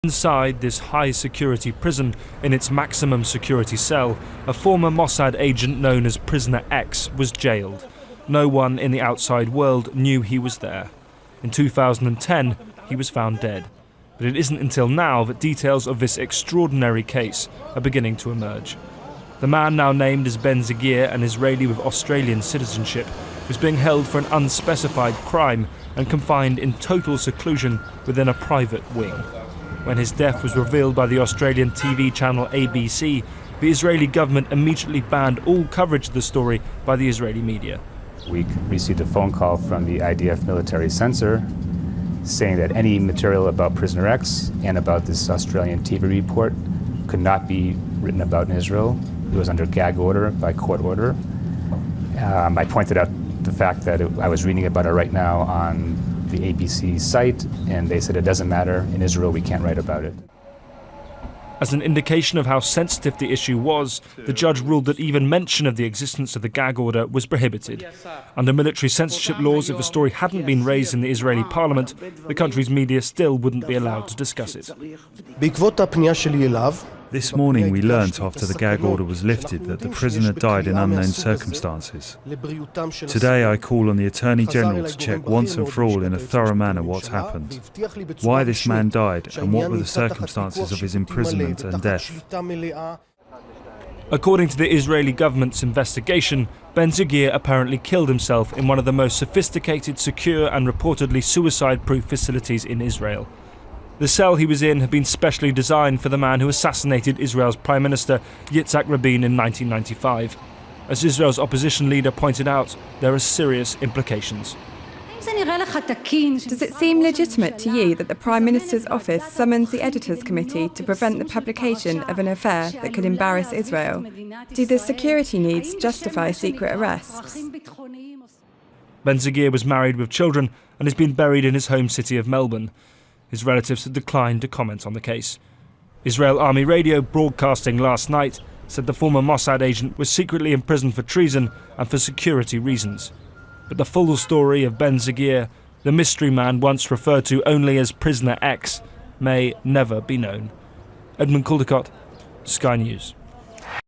Inside this high-security prison, in its maximum security cell, a former Mossad agent known as Prisoner X was jailed. No one in the outside world knew he was there. In 2010, he was found dead. But it isn't until now that details of this extraordinary case are beginning to emerge. The man, now named as Ben Zygier, an Israeli with Australian citizenship, was being held for an unspecified crime and confined in total seclusion within a private wing. When his death was revealed by the Australian TV channel ABC, the Israeli government immediately banned all coverage of the story by the Israeli media. We received a phone call from the IDF military censor saying that any material about Prisoner X and about this Australian TV report could not be written about in Israel. It was under gag order by court order. I pointed out the fact that I was reading about it right now on the ABC site, and they said it doesn't matter, in Israel we can't write about it. As an indication of how sensitive the issue was, the judge ruled that even mention of the existence of the gag order was prohibited. Under military censorship laws, if the story hadn't been raised in the Israeli parliament, the country's media still wouldn't be allowed to discuss it. This morning we learnt after the gag order was lifted that the prisoner died in unknown circumstances. Today I call on the Attorney General to check once and for all in a thorough manner what's happened, why this man died and what were the circumstances of his imprisonment and death. According to the Israeli government's investigation, Ben Zygier apparently killed himself in one of the most sophisticated, secure and reportedly suicide-proof facilities in Israel. The cell he was in had been specially designed for the man who assassinated Israel's Prime Minister Yitzhak Rabin in 1995. As Israel's opposition leader pointed out, there are serious implications. Does it seem legitimate to you that the Prime Minister's office summons the Editors' Committee to prevent the publication of an affair that could embarrass Israel? Do the security needs justify secret arrests? Ben Zygier was married with children and has been buried in his home city of Melbourne. His relatives have declined to comment on the case. Israel Army Radio, broadcasting last night, said the former Mossad agent was secretly imprisoned for treason and for security reasons. But the full story of Ben Zygier, the mystery man once referred to only as Prisoner X, may never be known. Edmund Caldecott, Sky News.